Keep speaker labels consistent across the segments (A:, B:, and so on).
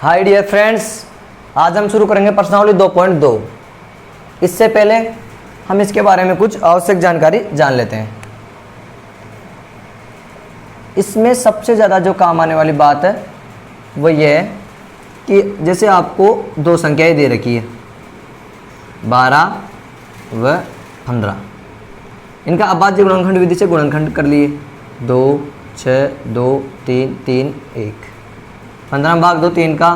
A: Hi dear friends, आज हम शुरू करेंगे प्रश्नावली 2.2। इससे पहले हम इसके बारे में कुछ आवश्यक जानकारी जान लेते हैं। इसमें सबसे ज़्यादा जो काम आने वाली बात है वो ये है कि जैसे आपको दो संख्याएं दे रखी है 12 व 15, इनका अभाज्य गुणनखंड विधि से गुणनखंड कर लिए 2, 6, 2, 3, 3, 1। 15 भाग 2 3 का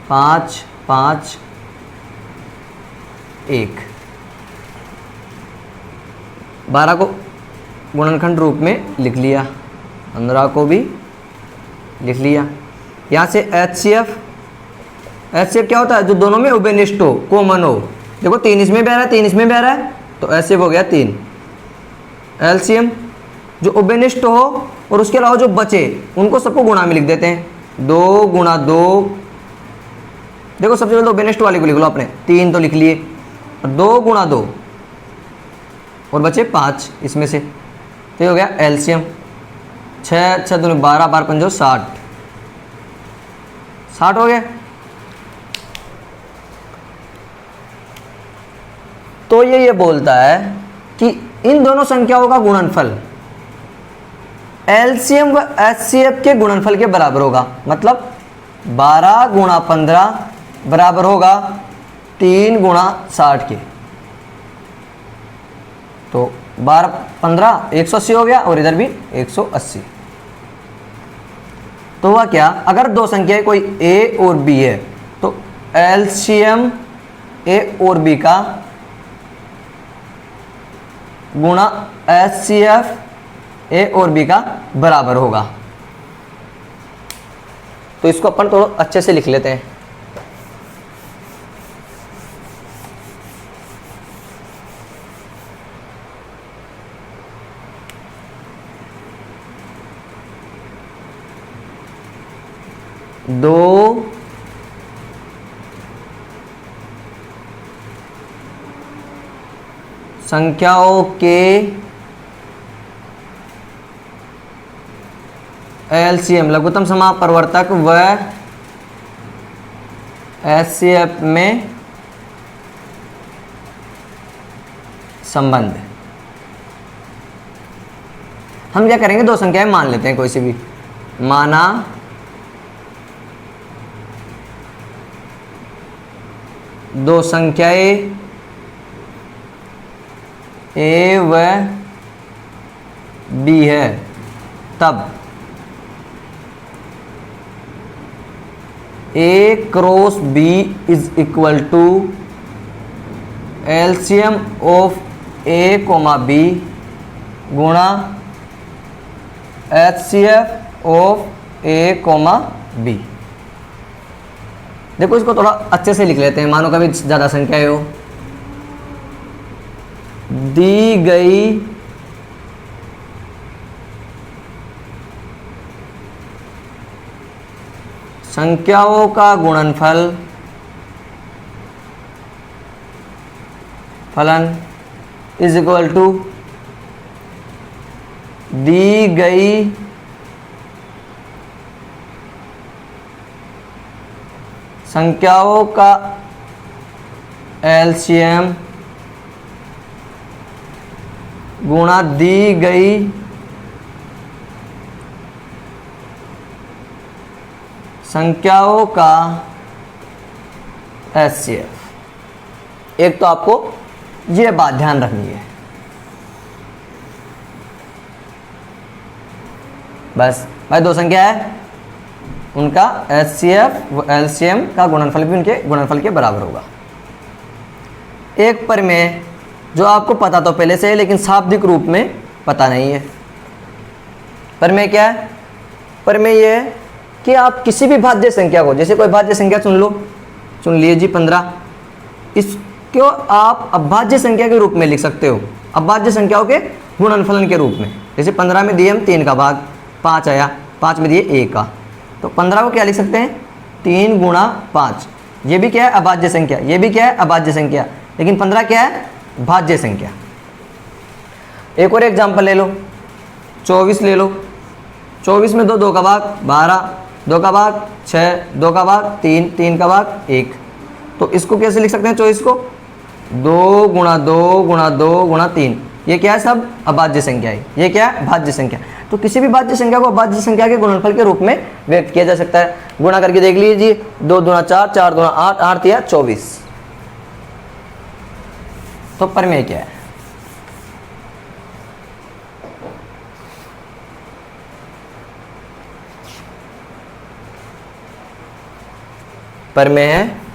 A: 5, 5, 1। 12 को गुणनखंड रूप में लिख लिया, 15 को भी लिख लिया। यहाँ से HCF क्या होता है? जो दोनों में उभयनिष्ठ हो, कॉमन हो। देखो 3 इसमें बह रहा है, 3 इसमें बह रहा है, तो HCF हो गया 3। LCM जो उभयनिष्ठ हो और उसके अलावा जो बचे उनको सबको गुणा में लिख देते हैं। 2 गुणा 2, देखो सबसे पहले तो उभयनिष्ठ वाले को लिख लो अपने, 3 तो लिख लिए, और 2 गुणा 2 और बचे 5 इसमें से, तो ये हो गया LCM। 6 6 2 12, 12 5 60, 60 हो गया। तो ये बोलता है कि इन दोनों संख्याओं का गुणनफल LCM व HCF के गुणनफल के बराबर होगा। मतलब 12 गुणा 15 बराबर होगा 3 गुणा 60 के। तो 12 15 180 हो गया, और इधर भी 180। तो हुआ क्या? अगर दो संख्याएं कोई A और B है तो LCM A और B का गुणा HCF A और B का बराबर होगा। तो इसको अपन थोड़ा अच्छे से लिख लेते हैं। दो संख्याओं के LCM लघुत्तम समापवर्तक व HCF में संबंध। हम क्या करेंगे, दो संख्याएं मान लेते हैं, कोई सी भी माना दो संख्याएं A व B है, तब A cross B is equal to LCM of A comma B गुणा HCF of A comma B। देखो इसको थोड़ा अच्छे से लिख लेते हैं। मानो कभी ज़्यादा संख्या हो, दी गई संख्याओं का गुणनफल फलन इज इक्वल टू दी गई संख्याओं का LCM गुणा दी गई संख्याओं का HCF। एक तो आपको ये बात ध्यान रखनी है, बस भाई दो संख्या है, उनका HCF व LCM का गुणनफल भी उनके गुणनफल के बराबर होगा। एक प्रमेय जो आपको पता तो पहले से है, लेकिन शाब्दिक रूप में पता नहीं है। प्रमेय क्या है? प्रमेय ये है कि आप किसी भी भाज्य संख्या को, जैसे कोई भाज्य संख्या चुन लिए जी 15, इसको आप अभाज्य संख्या के रूप में लिख सकते हो, अभाज्य संख्याओं के गुणनफलन के रूप में। जैसे 15 में दिए हम 3 का भाग 5 आया, 5 में दिए 1 का, तो 15 को क्या लिख सकते हैं? 3 गुणा 5। ये भी क्या है? अभाज्य संख्या। ये भी क्या है? अभाज्य संख्या। लेकिन 15 क्या है? भाज्य संख्या। एक और एग्जाम्पल ले लो, 24 ले लो। 24 में 2 का भाग 12, 2 का भाग 6, 2 का भाग 3, 3 का भाग 1। तो इसको कैसे लिख सकते हैं 24 को? 2 गुणा 2 गुणा 2 गुणा 3। ये क्या है? सब अभाज्य संख्या है। ये क्या है? भाज्य संख्या। तो किसी भी भाज्य संख्या को अभाज्य संख्या के गुणनफल के रूप में व्यक्त किया जा सकता है। गुणा करके देख लीजिए, 2 दूना 4, 4 दूना 8, 8 या 24। तो प्रमेय क्या है? प्रमेय है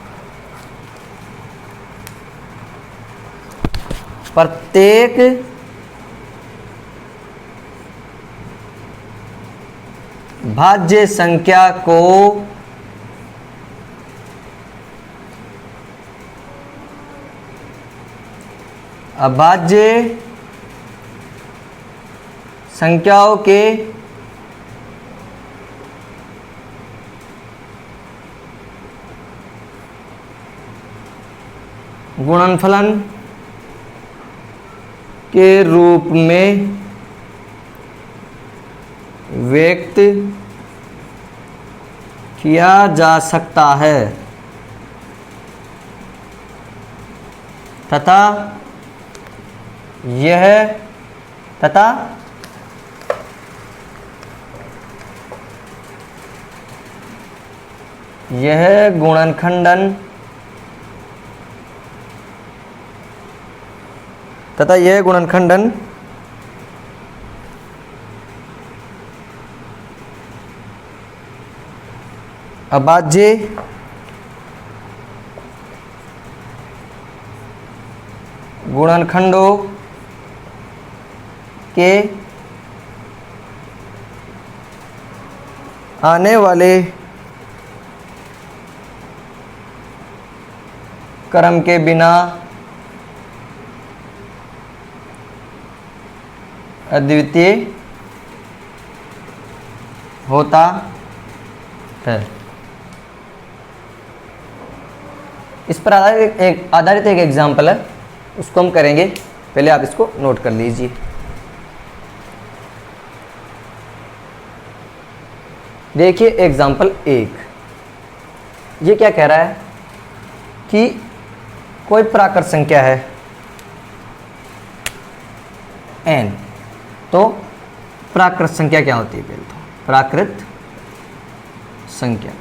A: प्रत्येक भाज्य संख्या को अभाज्य संख्याओं के गुणनफलन के रूप में व्यक्त किया जा सकता है तथा यह गुणनखंडन अभाज्य गुणनखंडों के आने वाले क्रम के बिना अद्वितीय होता है। इस पर आधारित एक एग्जाम्पल है, उसको हम करेंगे। पहले आप इसको नोट कर लीजिए। देखिए एग्जाम्पल 1, ये क्या कह रहा है कि कोई प्राकृत संख्या है n। तो प्राकृत संख्या क्या होती है? पहले तो प्राकृत संख्या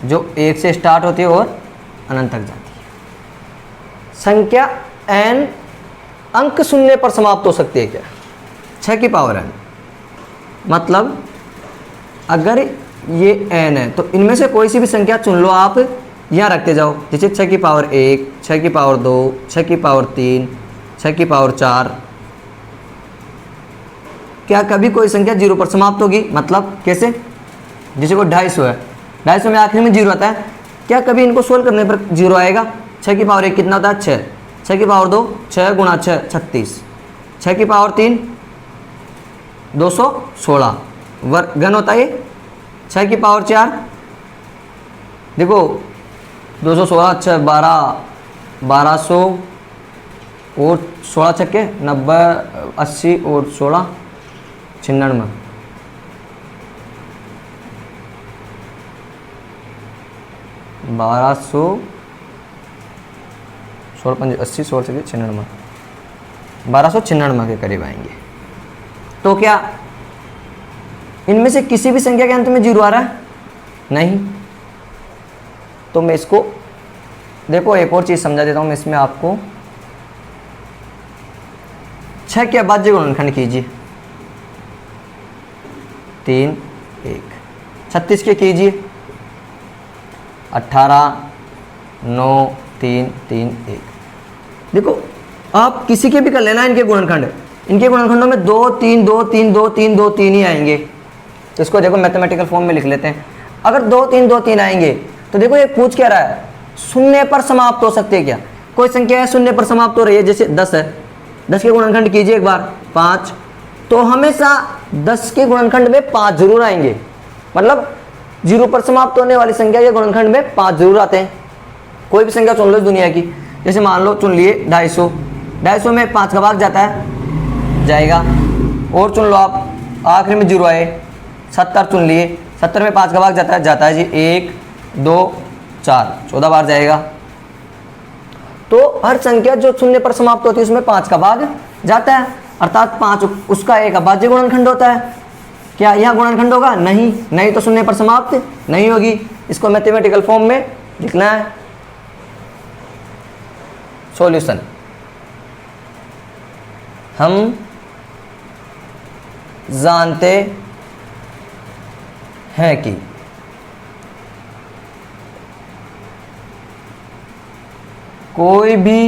A: जो 1 से स्टार्ट होती है और अनंत तक जाती है। संख्या n अंक शून्य पर समाप्त हो सकती है क्या? 6 की पावर n। मतलब अगर ये n है तो इनमें से कोई सी भी संख्या चुन लो, आप यहाँ रखते जाओ। जैसे 6 की पावर 1, 6 की पावर 2, 6 की पावर 3, 6 की पावर 4। क्या कभी कोई संख्या 0 पर समाप्त होगी? मतलब कैसे? जैसे कोई 250 है, 250 में आखिर में 0 आता है। क्या कभी इनको सोल्व करने पर 0 आएगा? 6 की पावर 1 कितना होता है? 6। 6 की पावर 2, 6 गुणा 6 36। 6 की पावर 3 216 वर्ग घन होता है ये। 6 की पावर 4 देखो 216, 6 12, 1200 और 16 छक्के 90, 80 और 16 96। 1200 16 5 80 16 छक्के 96, 1296 के करीब आएंगे। तो क्या इनमें से किसी भी संख्या के अंत में 0 आ रहा है? नहीं। तो मैं इसको देखो एक और चीज़ समझा देता हूँ मैं इसमें आपको। 6 के अभाज्य गुणनखंड कीजिए 3 1। 36 के कीजिए 18 9 3 3 1। देखो आप किसी के भी कर लेना इनके गुणनखंड। इनके गुणनखंडों में 2 3 2 3 2 3 2 3 ही आएंगे। तो इसको देखो मैथमेटिकल फॉर्म में लिख लेते हैं। अगर 2 3 2 3 आएंगे तो देखो ये पूछ क्या रहा है? शून्य पर समाप्त हो सकती है क्या? कोई संख्या है शून्य पर समाप्त हो रही है, जैसे 10 है। 10 के गुणनखंड कीजिए एक बार 5। तो हमेशा 10 के गुणनखंड में 5 जरूर आएंगे। मतलब 0 पर समाप्त होने वाली संख्या के गुणनखंड में 5 जरूर आते हैं। कोई भी संख्या चुन लो दुनिया की, जैसे मान लो चुन लिए 250। 250 में 5 का भाग जाता है, जाएगा। और चुन लो आप, आखिर में 0 आए। 70 चुन लिए, 70 में 5 का भाग जाता है जी 1 2 4, 14 बार जाएगा। तो हर संख्या जो शून्य पर समाप्त होती है उसमें 5 का भाग जाता है, अर्थात 5 उसका एक अभाज्य गुणनखंड होता है। क्या यह गुणनखंड होगा? नहीं तो शून्य पर समाप्त नहीं होगी। इसको मैथमेटिकल फॉर्म में लिखना है। सॉल्यूशन, हम जानते हैं कि कोई भी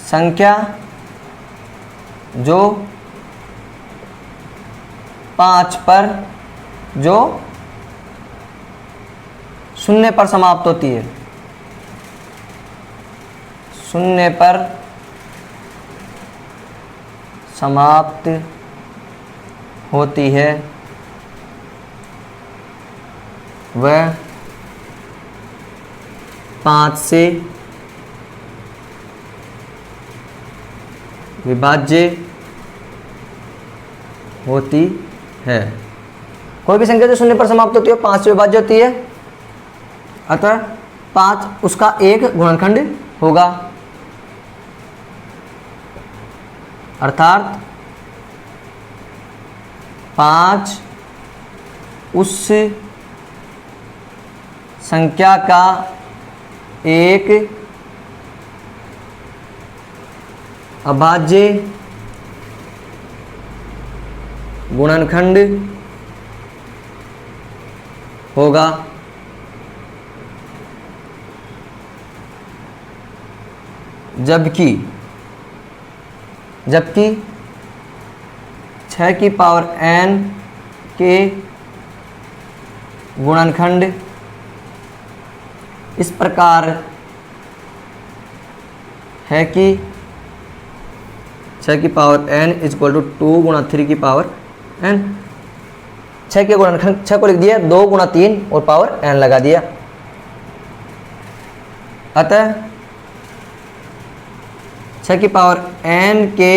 A: संख्या जो 5 पर जो शून्य पर समाप्त होती है, शून्य पर समाप्त होती है, वह 5 से विभाज्य होती है। कोई भी संख्या जो शून्य पर समाप्त होती है 5 से विभाज्य होती है, अतः 5 उसका एक गुणनखंड होगा। अर्थात 5 उस संख्या का एक अभाज्य गुणनखंड होगा। जबकि 6 की पावर n के गुणनखंड इस प्रकार है कि 6 की पावर n इक्वल टू 2 गुणा 3 की पावर n। 6 के गुणनखंड 6 को लिख दिया 2 गुणा 3 और पावर n लगा दिया। अतः 6 की पावर n के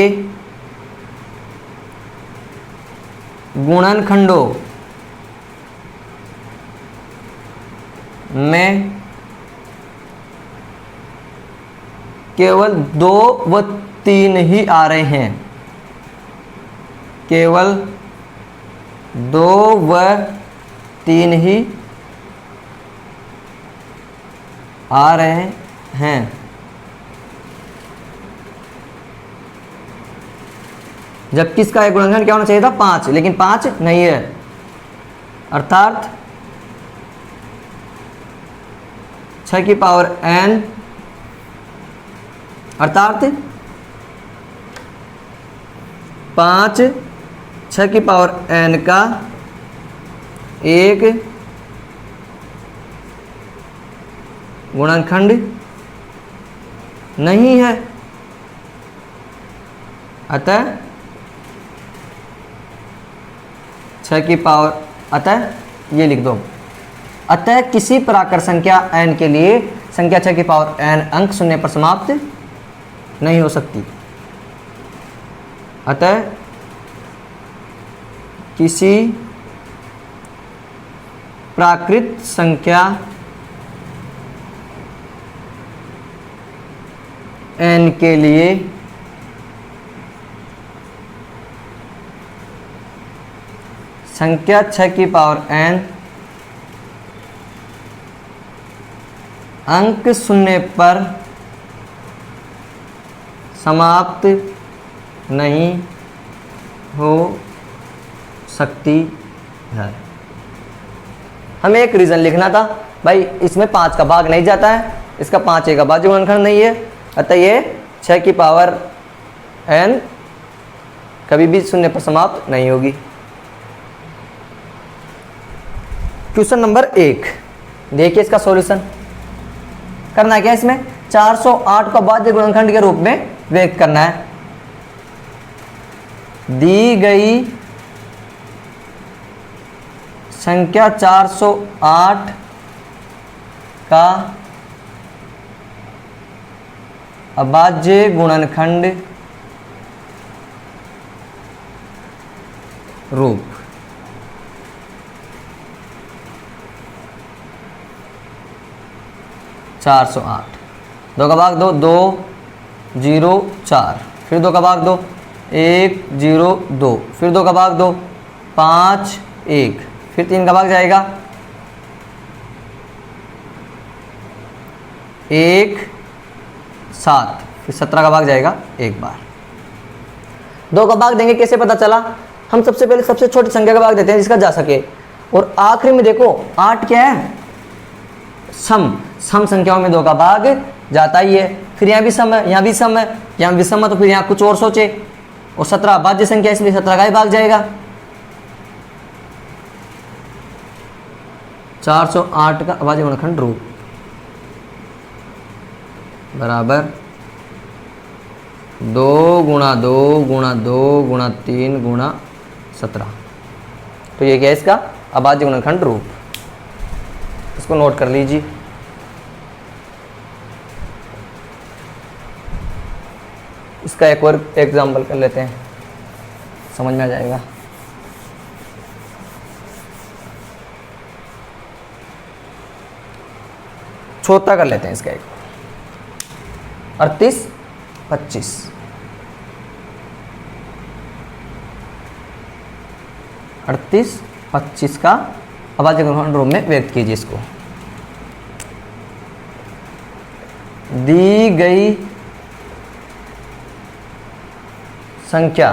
A: गुणनखंडों में केवल 2 व 3 ही आ रहे हैं, केवल 2 व 3 ही आ रहे हैं। जबकि इसका एक गुणनखंड क्या होना चाहिए था? 5, लेकिन 5 नहीं है। अर्थात 6 की पावर n, अर्थात 5 6 की पावर n का एक गुणनखंड नहीं है। अतः 6 की पावर, अतः ये लिख दो, अतः किसी प्राकृत संख्या n के लिए संख्या 6 की पावर n अंक शून्य पर समाप्त नहीं हो सकती। अतः किसी प्राकृत संख्या n के लिए संख्या 6 की पावर n अंक शून्य पर समाप्त नहीं हो सकती है। हमें एक रीज़न लिखना था भाई, इसमें 5 का भाग नहीं जाता है, इसका 5 एक अभाज्य गुणनखंड नहीं है, अतः ये 6 की पावर n कभी भी शून्य पर समाप्त नहीं होगी। क्वेश्चन नंबर 1 देखिए, इसका सॉल्यूशन करना क्या है? इसमें 408 को अभाज्य गुणनखंड के रूप में व्यक्त करना है। दी गई संख्या 408 का अभाज्य गुणनखंड रूप। चार सौ आठ, 2 का भाग 2, 2 0 4, फिर 2 का भाग 2, 1 0 2, फिर 2 का भाग 2, 5 1, फिर 3 का भाग जाएगा 1 7, फिर 17 का भाग जाएगा एक बार। 2 का भाग देंगे, कैसे पता चला? हम सबसे पहले सबसे छोटी संख्या का भाग देते हैं जिसका जा सके, और आखिरी में देखो 8 क्या है? सम संख्याओं में 2 का भाग जाता ही है। फिर यहाँ भी सम है, यहाँ भी सम है, यहाँ भी सम है, तो फिर यहाँ कुछ और सोचे। और 17 भाज्य संख्या, इसलिए 17 का ही भाग जाएगा। 408 का अभाज्य गुणनखंड रूप बराबर 2 गुणा 2 गुणा 2 गुणा 3 गुणा 17। तो ये क्या है इसका अभाज्य गुणनखंड रूप। इसको नोट कर लीजिए। इसका एक और एग्जाम्पल कर लेते हैं, समझ में आ जाएगा। छोटा कर लेते हैं इसका एक 38 25। 38 25 का अभाज्य गुणनखंड रूप में व्यक्त कीजिए इसको। दी गई संख्या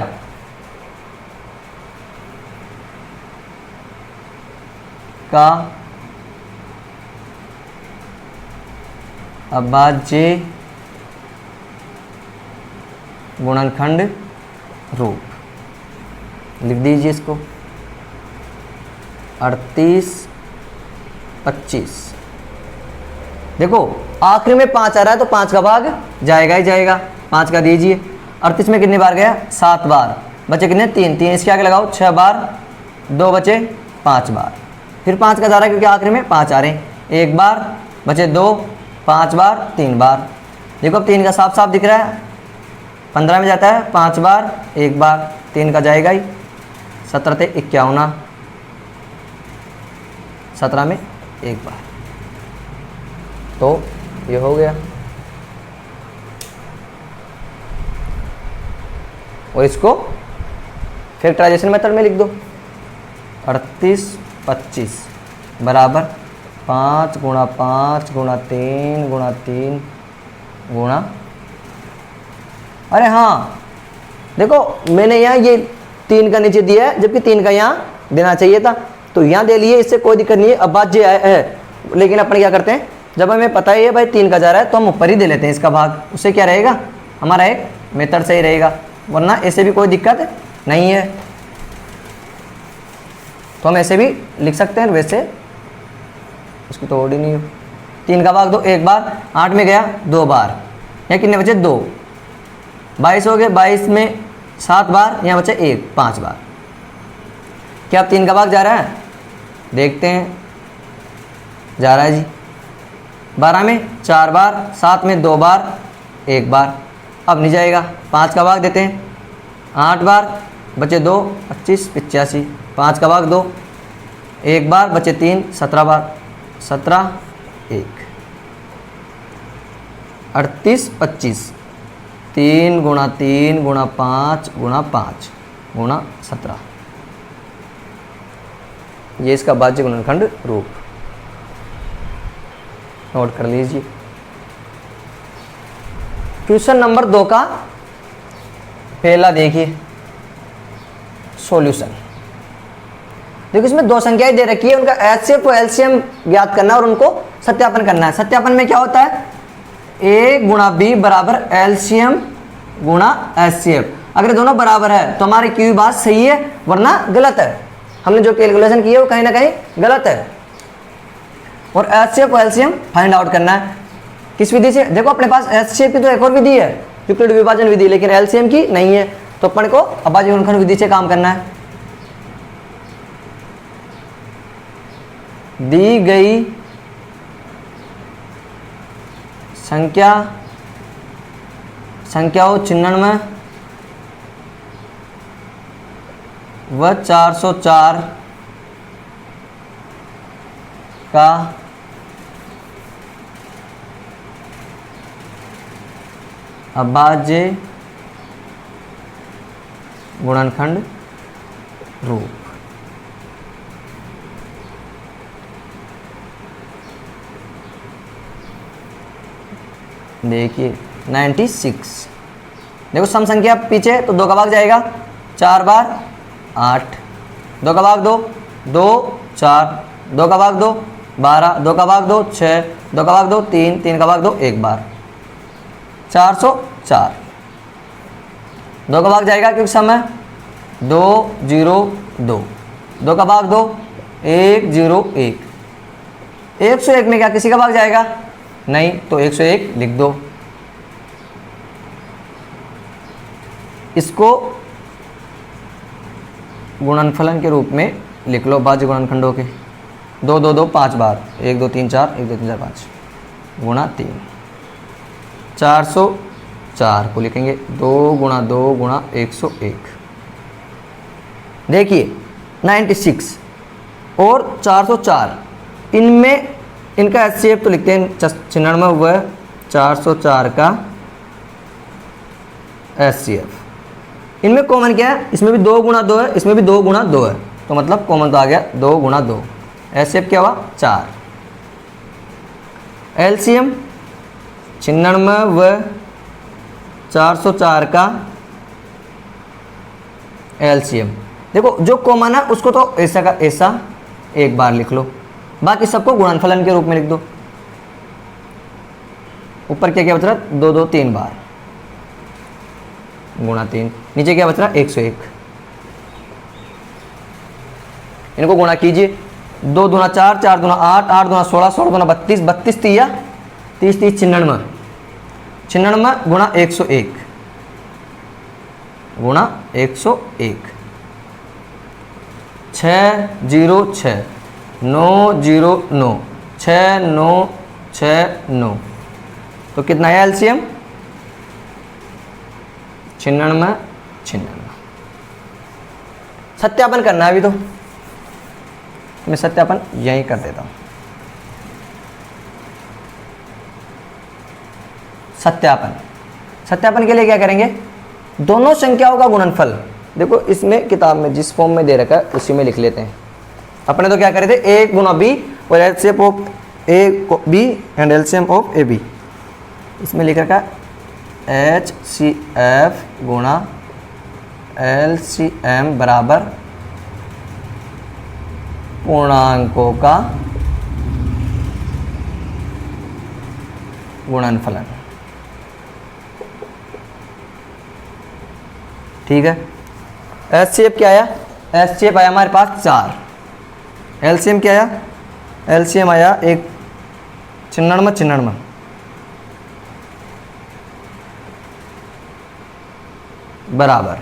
A: का अभाज्य गुणनखंड रूप लिख दीजिए इसको। 38 25। देखो आखिरी में 5 आ रहा है तो 5 का भाग जाएगा ही जाएगा। 5 का दीजिए। 38 में कितनी बार गया? 7 बार। बचे कितने? 3। 3 इसके आगे लगाओ 6 बार, 2 बचे 5 बार। फिर 5 का जा रहा है क्योंकि आखिरी में 5 आ रहे हैं। 1 बार बचे 2, 5 बार, 3 बार। देखो अब 3 का साफ साफ दिख रहा है। 15 में जाता है 5 बार, 1 बार, 3 का जाएगा ही। 17 थे 51, 17 में 1 बार। तो ये हो गया। और इसको फैक्टराइजेशन मेथड में लिख दो। 38 25 बराबर 5 गुणा 5 गुणा 3 गुणा 3 गुणा, अरे हाँ देखो मैंने यहाँ ये 3 का नीचे दिया है जबकि 3 का यहाँ देना चाहिए था, तो यहाँ दे लिए, इससे कोई दिक्कत नहीं है। अभाज्य है, लेकिन अपन क्या करते हैं जब हमें पता है भाई 3 का जा रहा है तो हम ऊपर ही दे लेते हैं इसका भाग। उससे क्या रहेगा, हमारा एक मेथड सही रहेगा, वरना ऐसे भी कोई दिक्कत नहीं है। तो हम ऐसे भी लिख सकते हैं, वैसे उसकी तो ओड ही नहीं हो। 3 का भाग 2 1 बार, 8 में गया 2 बार, यहाँ कितने बचे 2, 22 हो गए। 22 में 7 बार, यहाँ बचे 1, 5 बार। क्या अब 3 का भाग जा रहा है? देखते हैं, जा रहा है जी। 12 में 4 बार, 7 में 2 बार, 1 बार। अब नहीं जाएगा। 5 का भाग देते हैं 8 बार, बचे 2, 25 85। 5 का भाग 2 1 बार, बचे 3, 17 बार, 17 1। 38 25 3 गुणा 3 गुणा 5 गुणा 5 गुणा 17। ये इसका भाज्य गुणनखंड रूप नोट कर लीजिए। क्वेश्चन नंबर 2 का पहला देखिए सॉल्यूशन। देखो इसमें 2 संख्याएं दे रखी है, उनका एचसीएफ और एलसीएम ज्ञात करना है और उनको सत्यापन करना है। सत्यापन में क्या होता है, ए गुणा बी बराबर एलसीएम गुणा एचसीएफ। अगर दोनों बराबर है तो हमारी की बात सही है, वरना गलत है। हमने जो कैलकुलेशन की है वो कहीं ना कहीं गलत है। और एचसीएफ और एलसीएम फाइंड आउट करना है किस विधि से? देखो अपने पास एचसीएफ की तो एक और विधि है, यूक्लिड विभाजन विधि, लेकिन एलसीएम की नहीं है, तो अपन को अभाज्य गुणनखंड विधि से काम करना है। दी गई संख्याओं चिन्हन में व 404 का अभाज्य गुणनखंड रूप। देखिए 96। देखो सम संख्या पीछे तो 2 का भाग जाएगा, 4 बार 8, 2 का भाग 2, 2 4, 2 का भाग 2 12, 2 का भाग 2 6, 2 का भाग 2 3, 3 का भाग 2 1 बार, 404। 2 का भाग जाएगा क्योंकि सम है, 2 0 2, 2 का भाग 2 1 0 1, 101 में क्या किसी का भाग जाएगा? नहीं, तो 101 लिख दो। इसको गुणनफलन के रूप में लिख लो, भाज्य गुणनखंडों के। 2 2 2 5 बार, 1 2 3 4, 1 2 3 4 5 गुणा 3, 404 को लिखेंगे 2 गुणा 2 गुणा 101। देखिए 96 और 404, इनमें इनका HCF तो लिखते हैं 96 व 404 का HCF। इनमें कॉमन क्या है? इसमें भी 2 गुणा 2 है, इसमें भी 2 गुणा 2 है, तो मतलब कॉमन तो आ गया 2 गुणा 2। HCF क्या हुआ? 4। LCM 96 व 404 का LCM। देखो जो कॉमन है उसको तो ऐसा का ऐसा एक बार लिख लो, बाकी सबको गुणनफलन के रूप में लिख दो। ऊपर क्या क्या बच रहा? 2 2 3 बार गुणा 3, नीचे क्या बच रहा? 101। इनको गुणा कीजिए, 2 दूना 4, 4 दूना 8, 8 दूना 16, 16 दूना 32, 32 तिया 30, 30 99, 99 गुणा 101 गुणा 101, 6 0 6 9 0 9, 6 9 6 9, तो कितना है LCM? 96 96। सत्यापन करना है अभी, तो मैं सत्यापन यहीं कर देता हूं। सत्यापन, सत्यापन के लिए क्या करेंगे? दोनों संख्याओं का गुणनफल, देखो इसमें किताब में जिस फॉर्म में दे रखा है उसी में लिख लेते हैं। अपने तो क्या करे थे? A गुना B और LCM of A B and LCM of AB। इसमें लिख रखा है HCF गुणा LCM बराबर पूर्णांकों का गुणनफलन। ठीक है, HCF क्या आया? HCF आया हमारे पास 4। LCM क्या आया? LCM आया 1 99 99, बराबर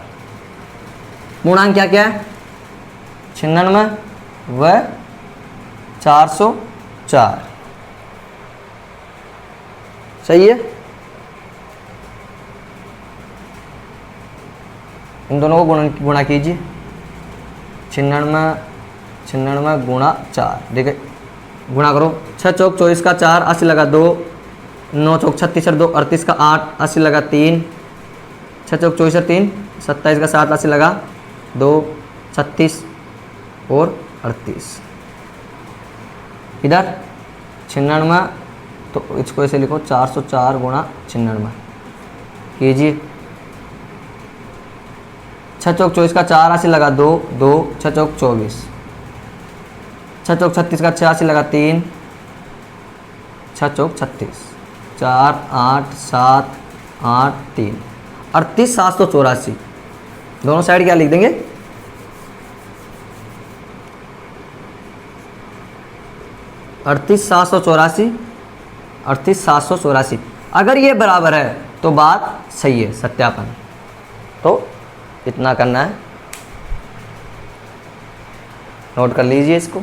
A: पूर्णांक क्या क्या है? 96 व 404। सही है। इन दोनों को गुणा कीजिए, 96 गुणा 4, देखिए गुणा करो, 6 चौक 24 का 4, 80 लगा 2, 9 चौक 36 और 2 38 का 8, 80 लगा 3, 6 चौक 24 और 3 27 का 7, 80 लगा 2, 36 और 38। इधर 96, तो इसको ऐसे लिखो 404 गुणा 96 कीजिए, 6 चौक 24 का 4, 80 लगा 2, 2 6 चौक 24, 6 चौक 36 का 86 लगा 3, 6 चौक 36, 4 8 7 8 3 38 784। दोनों साइड क्या लिख देंगे? 38 784, 38 784। अगर ये बराबर है तो बात सही है, सत्यापन। तो इतना करना है, नोट कर लीजिए इसको।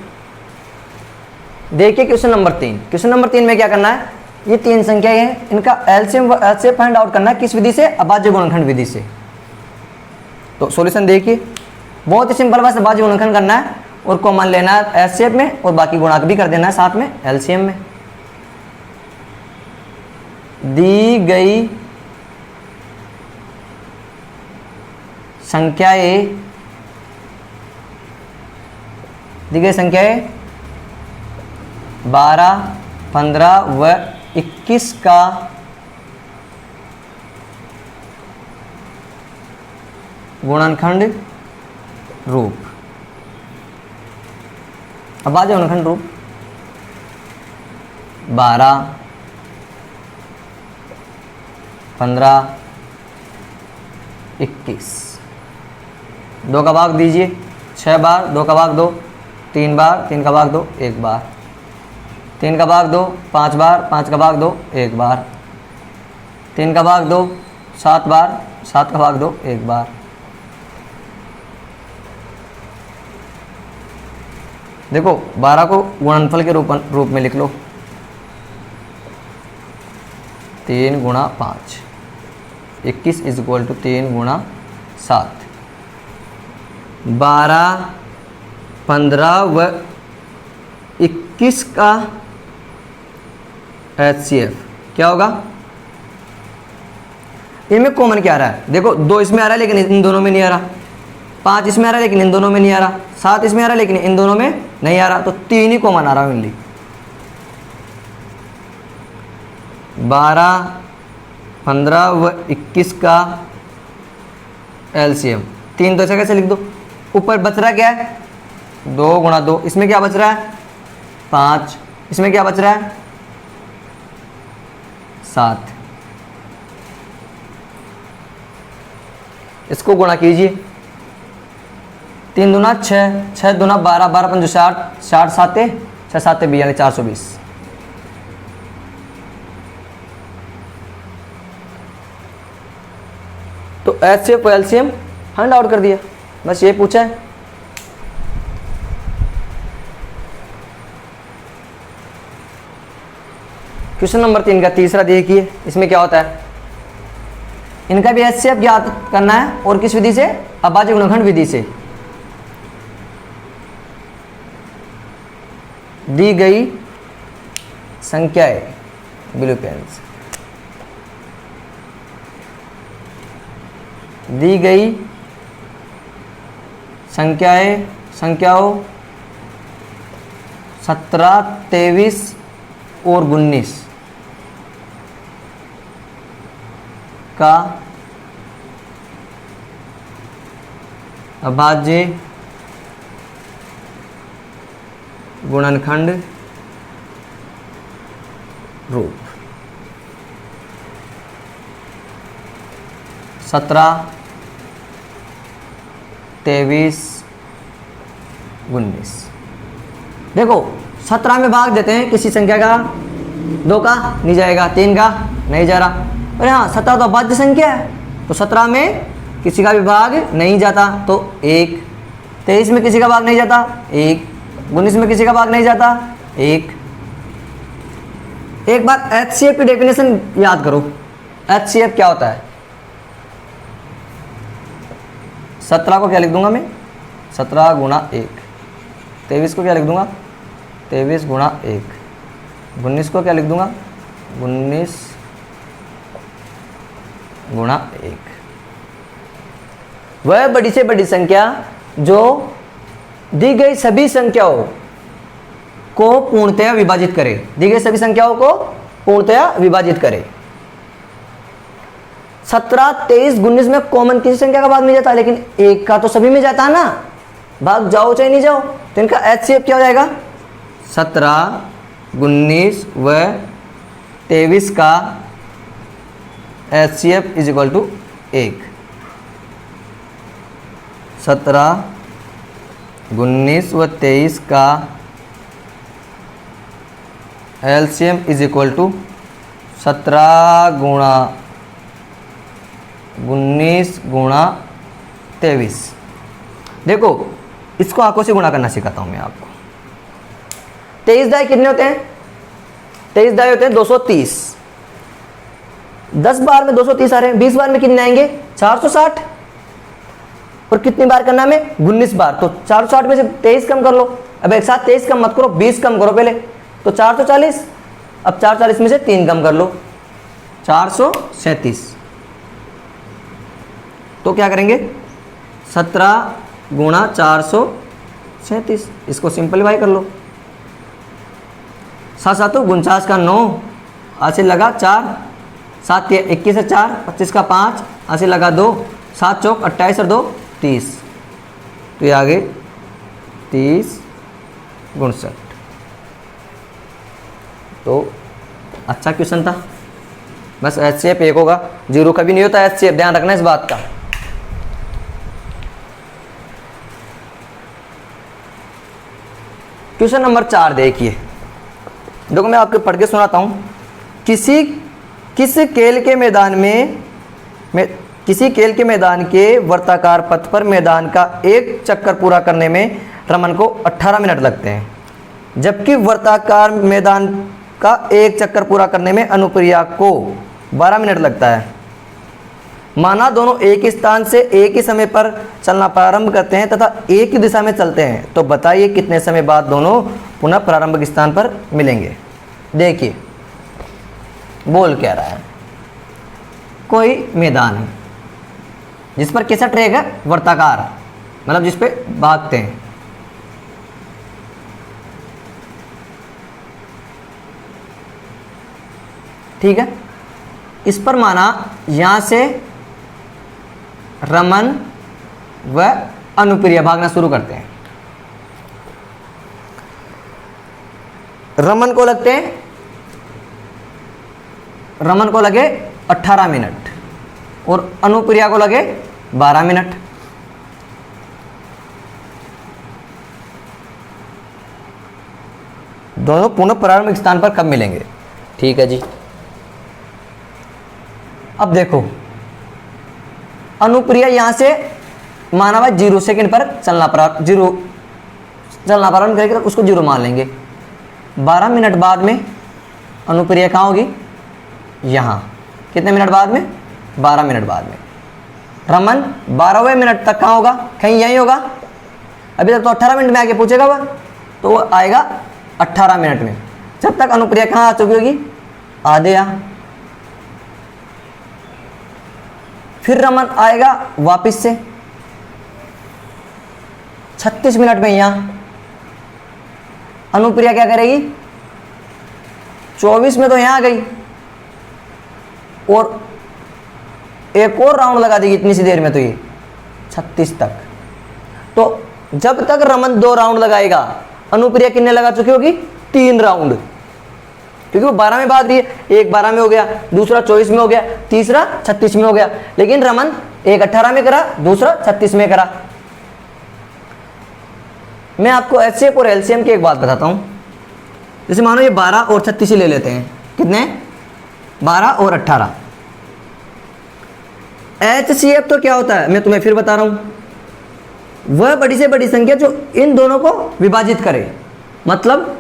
A: देखिए क्वेश्चन नंबर 3। क्वेश्चन नंबर 3 में क्या करना है? ये 3 संख्याएं हैं, इनका एलसीएम फाइंड आउट करना है। किस विधि से? अभाज्य गुणनखंड विधि से। तो सॉल्यूशन देखिए, बहुत ही सिंपल, बस बाजू गुणनखंड करना है और कॉमन लेना है एचसीएफ में और बाकी गुणांक भी कर देना है साथ में एलसीएम में। दी गई संख्याएं 12, 15 व 21 का गुणनखंड रूप। अब आ जाओ गुणनखंड रूप। 12, 15, 21, 2 का भाग दीजिए 6 बार, 2 का भाग 2 3 बार, 3 का भाग 2 1 बार, 3 का भाग 2 5 बार, 5 का भाग 2 1 बार, 3 का भाग 2 7 बार, 7 का भाग 2 1 बार। देखो 12 को गुणनफल के रूप में लिख लो, 3 गुणा 5, 21 इज इक्वल टू 3 गुणा 7। 12, 15 व 21 का HCF क्या होगा? इनमें कॉमन क्या आ रहा है? देखो 2 इसमें आ रहा है लेकिन इन दोनों में नहीं आ रहा, 5 इसमें आ रहा है लेकिन इन दोनों में नहीं आ रहा, 7 इसमें आ रहा है लेकिन इन दोनों में नहीं आ रहा, तो 3 ही कॉमन आ रहा है ओनली। 12, 15 व 21 का LCM 3 तो ऐसे कैसे लिख दो? ऊपर बच रहा क्या है? 2 गुणा 2, इसमें क्या बच रहा है? 5, इसमें क्या बच रहा है? 7। इसको गुणा कीजिए, 3 दूना 6, 6 दूना 12, 12 पंजो 60, 60 साते 6 साते 20 यानी 420। तो HCF और LCM फाइंड आउट कर दिया, बस ये पूछा है। क्वेश्चन नंबर 3 का तीसरा देखिए, इसमें क्या होता है? इनका भी HCF ज्ञात करना है और किस विधि से? अभाज्य गुणनखंड विधि से। दी गई संख्याएं, ब्लू पेन्स, दी गई संख्याओं 17, 23 और 19 का अभाज्य गुणनखंड रूप। 17, 23, 19। देखो 17 में भाग देते हैं किसी संख्या का, 2 का नहीं जाएगा, 3 का नहीं जा रहा, अरे हाँ 17 तो अभाज्य संख्या है, तो 17 में किसी का भी भाग नहीं जाता तो 1, 23 में किसी का भाग नहीं जाता 1, 19 में किसी का भाग नहीं जाता 1। एक बार HCF की डेफिनेशन याद करो। HCF क्या होता है? 17 को क्या लिख दूंगा मैं? 17 गुणा 1। 23 को क्या लिख दूंगा? 23 गुणा 1। 19 को क्या लिख दूंगा? 19 गुणा 1। वह बड़ी से बड़ी संख्या जो दी गई सभी संख्याओं को पूर्णतया विभाजित करे, दी गई सभी संख्याओं को पूर्णतया विभाजित करे। 17, 23, 19 में कॉमन किसी संख्या का भाग नहीं जाता, लेकिन 1 का तो सभी में जाता है ना, भाग जाओ चाहे नहीं जाओ, तो इनका HCF क्या हो जाएगा? 17, 19 व 23 का HCF इज इक्वल टू 1। 17, 19 व 23 का LCM इज इक्वल टू 17 गुणा 19 गुणा 23। देखो इसको आंखों से गुणा करना सिखाता हूं मैं आपको। 23 दाएं कितने होते हैं? 23 दाएं होते हैं 230। 10 बार में 230 आ रहे हैं, 20 बार में कितने आएंगे? 460। और कितनी बार करना है हमें, 19 बार। तो 460 में से 23 कम कर लो। अब एक साथ 23 कम मत करो, 20 कम करो पहले, तो 440। अब 440 में से 3 कम कर लो, 437। तो क्या करेंगे, 17 गुणा 437, इसको सिंपलीफाई कर लो। 7 7 49 का 9, आसे लगा 4, 7 21 है 4, 25 का 5, आसे लगा 2, 7 चौक 28 और 2 30। तो ये आगे 30 × 60। तो अच्छा क्वेश्चन था। बस HCF एक होगा, जीरो कभी नहीं होता HCF, ध्यान रखना इस बात का। क्वेश्चन नंबर 4 देखिए, देखो मैं आपको पढ़ के सुनाता हूं। किस खेल के मैदान के वर्ताकार पथ पर मैदान का एक चक्कर पूरा करने में रमन को 18 मिनट लगते हैं, जबकि वर्ताकार मैदान का एक चक्कर पूरा करने में अनुप्रिया को 12 मिनट लगता है। माना दोनों एक ही स्थान से एक ही समय पर चलना प्रारंभ करते हैं तथा एक ही दिशा में चलते हैं, तो बताइए कितने समय बाद दोनों पुनः प्रारंभिक स्थान पर मिलेंगे। देखिए बोल क्या रहा है, कोई मैदान है जिस पर कैसा ट्रैक है, वर्ताकार, मतलब जिस पे भागते हैं। ठीक है, इस पर माना यहां से रमन व अनुप्रिया भागना शुरू करते हैं। रमन को लगे 18 मिनट और अनुप्रिया को लगे 12 मिनट। दोनों पुनः प्रारंभिक स्थान पर कब मिलेंगे। ठीक है जी। अब देखो अनुप्रिया यहां से माना हुआ 0 सेकेंड पर चलना प्रारंभ करेगी, तो उसको 0 मान लेंगे। 12 मिनट बाद में अनुप्रिया कहाँ होगी, यहाँ। कितने मिनट बाद में, 12 मिनट बाद में। रमन 12वें मिनट तक कहाँ होगा, कहीं यहीं होगा। अभी तक तो 18 मिनट में आके पूछेगा वह, तो वो आएगा 18 मिनट में। जब तक अनुप्रिया कहाँ आ चुकी होगी, आधे यहाँ। फिर रमन आएगा वापस से 36 मिनट में यहाँ। अनुप्रिया क्या करेगी, 24 में तो यहाँ आ गई और एक और राउंड लगा देगी इतनी सी देर में, तो ये 36 तक। तो जब तक रमन 2 राउंड लगाएगा, अनुप्रिया कितने लगा चुकी होगी, 3 राउंड, क्योंकि वो 12 में भाग रही है। एक 12 में हो गया, दूसरा 24 में हो गया, तीसरा 36 में हो गया। लेकिन रमन एक 18 में करा, दूसरा 36 में करा। मैं आपको HCF और LCM की एक बात बताता हूं। जैसे मानो ये 12 और 36 ही ले लेते हैं, कितने, 12 और 18। HCF तो क्या होता है, मैं तुम्हें फिर बता रहा हूं, वह बड़ी से बड़ी संख्या जो इन दोनों को विभाजित करे। मतलब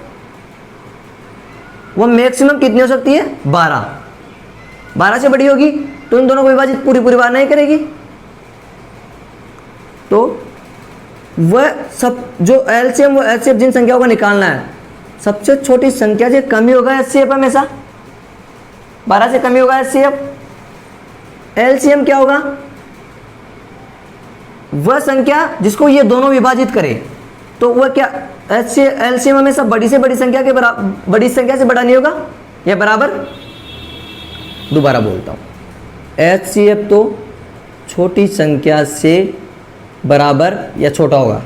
A: वो मैक्सिमम कितनी हो सकती है, 12। 12 से बड़ी होगी तो इन दोनों को विभाजित पूरी बार नहीं करेगी। तो वह सब जो LCM व HCF जिन संख्याओं का निकालना है, सबसे छोटी संख्या से कम ही होगा HCF हमेशा, 12 से कम ही होगा HCF। LCM क्या होगा, वह संख्या जिसको ये दोनों विभाजित करे। तो वह क्या, LCM हमेशा बड़ी से बड़ी संख्या के बराबर, बड़ी संख्या से बड़ा नहीं होगा या बराबर। दोबारा बोलता हूँ, HCF तो छोटी संख्या से बराबर या छोटा होगा।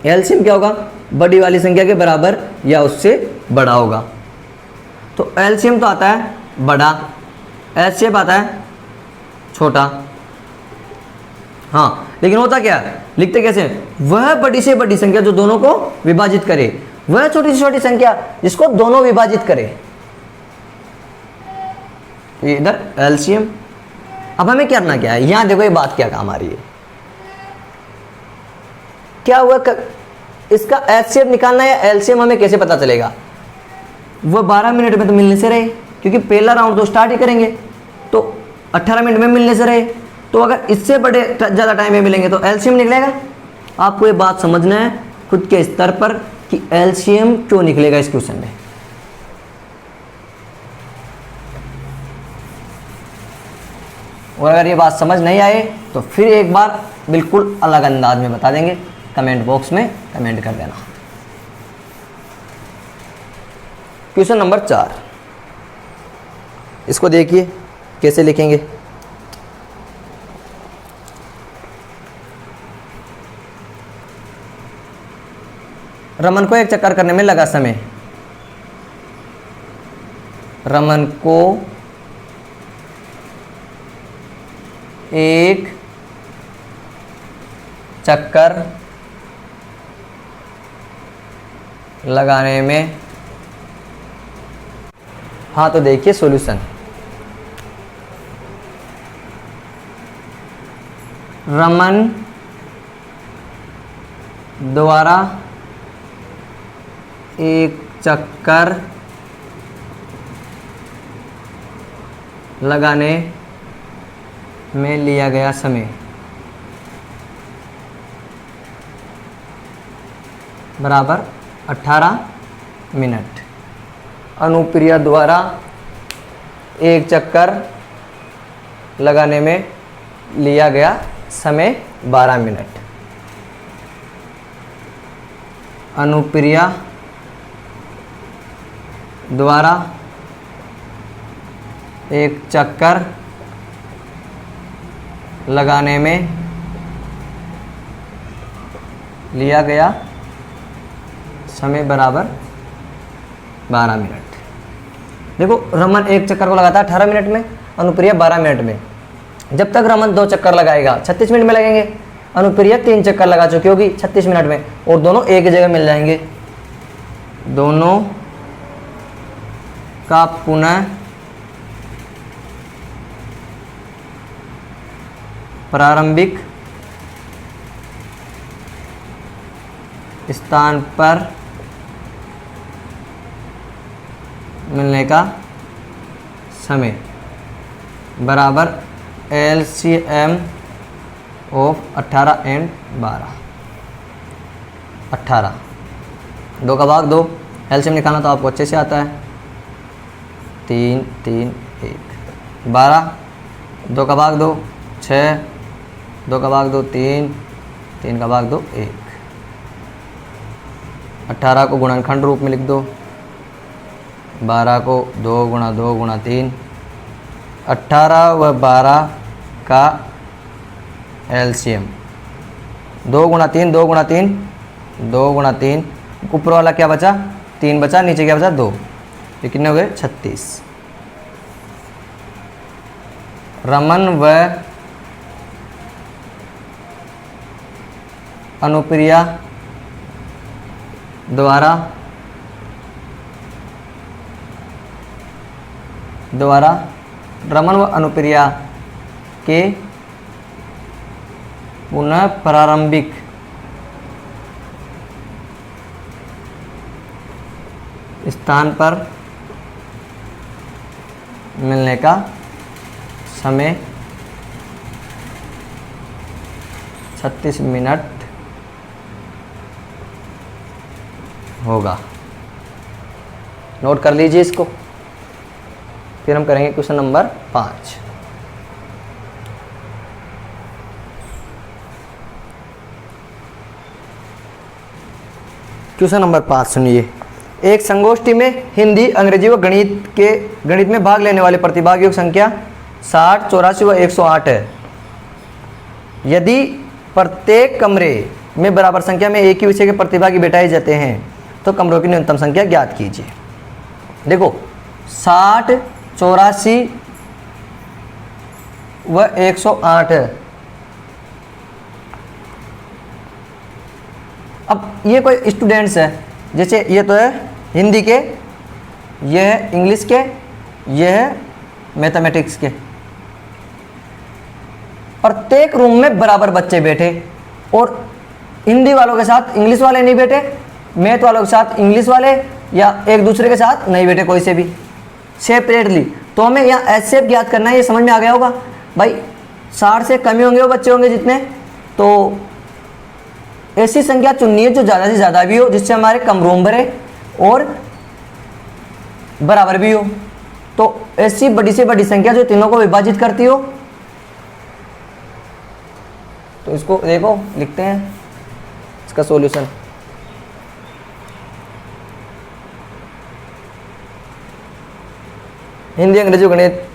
A: LCM क्या होगा, बड़ी वाली संख्या के बराबर या उससे बड़ा होगा। तो LCM तो आता है बड़ा, HCF आता है छोटा। हाँ, लेकिन होता क्या है, लिखते कैसे, वह बड़ी से बड़ी संख्या जो दोनों को विभाजित करे, वह छोटी से छोटी संख्या जिसको दोनों विभाजित करे। ये इधर LCM। अब हमें क्या करना क्या है, यहां देखो ये बात क्या काम आ रही है। क्या हुआ, इसका HCF निकालना है, LCM हमें कैसे पता चलेगा। वह 12 मिनट में तो मिलने से रहे, क्योंकि पहला राउंड तो स्टार्ट ही करेंगे, तो 18 मिनट में मिलने से रहे। तो अगर इससे बड़े ज़्यादा टाइम में मिलेंगे तो एलसीएम निकलेगा। आपको ये बात समझना है खुद के स्तर पर कि एलसीएम क्यों निकलेगा इस क्वेश्चन में। और अगर ये बात समझ नहीं आए तो फिर एक बार बिल्कुल अलग अंदाज में बता देंगे, कमेंट बॉक्स में कमेंट कर देना। क्वेश्चन नंबर 4, इसको देखिए कैसे लिखेंगे। रमन को एक चक्कर करने में लगा समय। रमन को एक चक्कर लगाने में, हाँ तो देखिए सॉल्यूशन। रमन द्वारा एक चक्कर लगाने में लिया गया समय बराबर 18 मिनट। अनुप्रिया द्वारा एक चक्कर लगाने में लिया गया समय 12 मिनट। अनुप्रिया द्वारा एक चक्कर लगाने में लिया गया समय बराबर 12 मिनट। देखो रमन एक चक्कर को लगाता है 18 मिनट में, अनुप्रिया 12 मिनट में। जब तक रमन 2 चक्कर लगाएगा 36 मिनट में लगेंगे। अनुप्रिया 3 चक्कर लगा चुकी होगी 36 मिनट में, और दोनों एक ही जगह मिल जाएंगे। दोनों का पुनः प्रारंभिक स्थान पर मिलने का समय बराबर LCM ऑफ 18 एंड 12। 18 2 का भाग 2, LCM निकालना तो आपको अच्छे से आता है। 3 3 1 12, 2 का भाग 2 6, 2 का भाग 2 3, 3 का भाग 2 1। 18 को गुणनखंड रूप में लिख दो, 12 को 2 गुणा 2 गुणा 3। 18 व 12 का एलसीएम 2 गुणा 3, 2 गुणा 3, 2 गुणा 3। ऊपर वाला क्या बचा? 3 बचा, नीचे क्या बचा? 2। ये कितने हो गए? 36। रमन व अनुप्रिया द्वारा रमन व अनुप्रिया के पुनः प्रारंभिक स्थान पर मिलने का समय 36 मिनट होगा। नोट कर लीजिए इसको। फिर हम करेंगे क्वेश्चन नंबर 5। क्वेश्चन नंबर 5 सुनिए। एक संगोष्ठी में हिंदी, अंग्रेजी व गणित में भाग लेने वाले प्रतिभागियों की संख्या 60, 84 व 108 है। यदि प्रत्येक कमरे में बराबर संख्या में एक ही विषय के प्रतिभागी बैठाए जाते हैं तो कमरों की न्यूनतम संख्या ज्ञात कीजिए। देखो 60, 84 व 108 है। अब ये कोई स्टूडेंट्स है, जैसे ये तो है हिंदी के, ये है इंग्लिश के, ये है मैथमेटिक्स के। प्रत्येक रूम में बराबर बच्चे बैठे और हिंदी वालों के साथ इंग्लिश वाले नहीं बैठे, मैथ वालों के साथ इंग्लिश वाले या एक दूसरे के साथ नहीं बैठे, कोई से भी सेपरेटली। तो हमें यहाँ एचसीएफ ज्ञात करना है। ये समझ में आ गया होगा भाई। 60 से कम ही होंगे वो बच्चे होंगे जितने, तो ऐसी संख्या चुननी है जो ज़्यादा से ज़्यादा भी हो, जिससे हमारे कम रूम भरे और बराबर भी हो। तो ऐसी बड़ी से बड़ी संख्या जो तीनों को विभाजित करती हो। तो इसको देखो लिखते हैं इसका सॉल्यूशन। हिंदी, अंग्रेजी, गणित।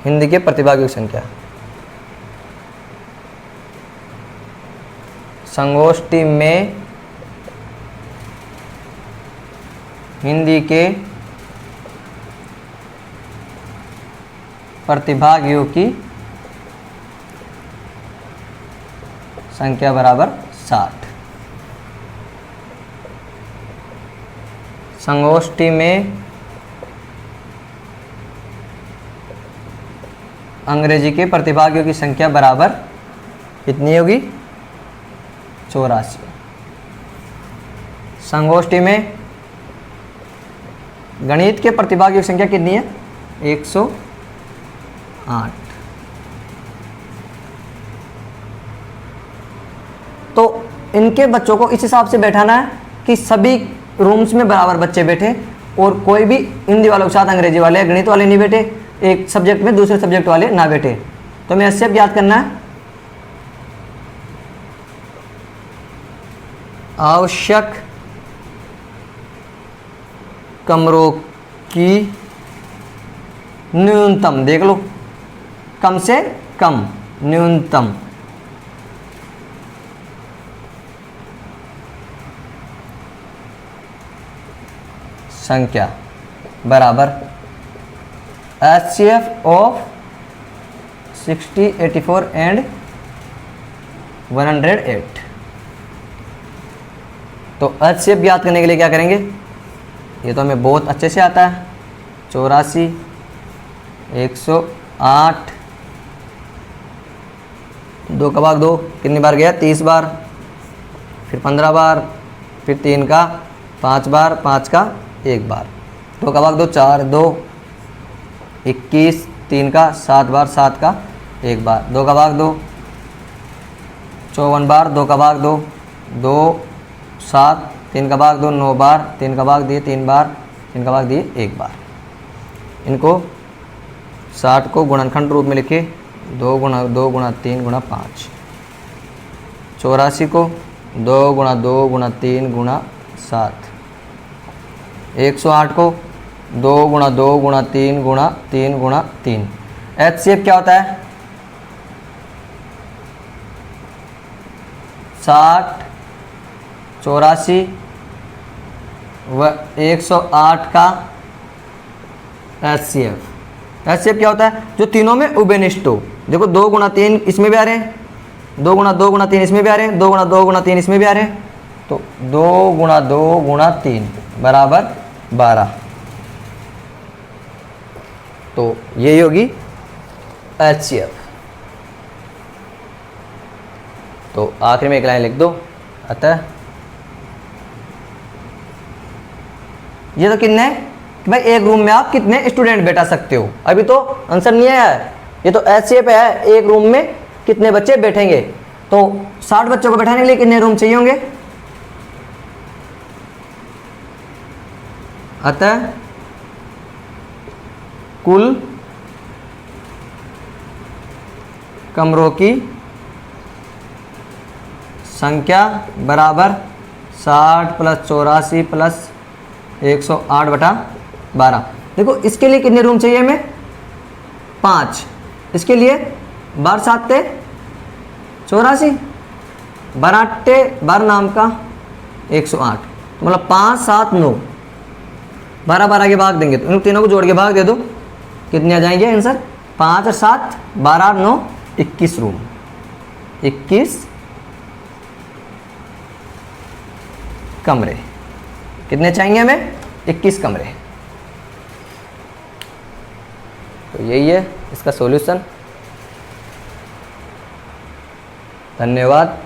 A: हिंदी के प्रतिभागियों की संख्या, संगोष्ठी में हिंदी के प्रतिभागियों की संख्या बराबर 60। संगोष्ठी में अंग्रेजी के प्रतिभागियों की संख्या बराबर कितनी होगी? 84। संगोष्ठी में गणित के प्रतिभागियों की संख्या कितनी है? 108। तो इनके बच्चों को इस हिसाब से बैठाना है कि सभी रूम्स में बराबर बच्चे बैठे और कोई भी हिंदी वालों के साथ अंग्रेजी वाले, गणित वाले नहीं बैठे, एक सब्जेक्ट में दूसरे सब्जेक्ट वाले ना बैठे। तो हमें एचसीएफ याद करना है। आवश्यक कमरों की न्यूनतम, देख लो, कम से कम न्यूनतम संख्या बराबर HCF ऑफ 60, 84 एंड 108। तो HCF याद करने के लिए क्या करेंगे? ये तो हमें बहुत अच्छे से आता है। 84, 108, 2 का भाग 2 कितनी बार गया? 30 बार, फिर 15 बार, फिर 3 का 5 बार, 5 का 1 बार, 2 का भाग 2 4, 2 21, 3 का 7 बार, 7 का 1 बार, 2 का भाग 2 54 बार, 2 का भाग 2 2 7, 3 का भाग 2 9 बार, 3 का भाग दिए 3 बार, 3 का भाग दिए 1 बार। इनको 60 को गुणनखंड रूप में लिखे 2 गुणा 2 गुणा 3 गुणा 5। 84 को 2 गुणा 2 गुणा 3 गुणा 7। 108 को 2 गुणा 2 गुणा 3 गुणा 3 गुणा 3। HCF क्या होता है? 60, 84 व 108 का HCF। HCF क्या होता है? जो तीनों में उभयनिष्ठ हो। देखो 2 गुणा 3 इसमें भी आ रहे हैं, 2 गुणा 2 गुणा 3 इसमें भी आ रहे हैं, 2 गुणा 2 गुणा 3 इसमें भी आ रहे हैं। तो 2 गुणा 2 गुणा 3 बराबर 12। तो यही होगी HCF। तो आखिर में एक लाइन लिख दो। अतः ये तो कितने कि भाई एक रूम में आप कितने स्टूडेंट बैठा सकते हो? अभी तो आंसर नहीं आया है, ये तो HCF है। एक रूम में कितने बच्चे बैठेंगे? तो 60 बच्चों को बैठाने के लिए कितने रूम चाहिए होंगे? अतः कुल कमरों की संख्या बराबर 60 प्लस 84 प्लस 108 बटा 12। देखो इसके लिए कितने रूम चाहिए हमें? 5। इसके लिए 12 7 84, 12 8 12 नाम का 108। तो मतलब 5 7 9, 12 12 के भाग देंगे तो इन तीनों को जोड़ के भाग दे दो, कितने आ जाएंगे आंसर? 5 और 7 12 9 21 रूम। 21 कमरे कितने चाहिए हमें? 21 कमरे। तो यही है इसका सॉल्यूशन। धन्यवाद।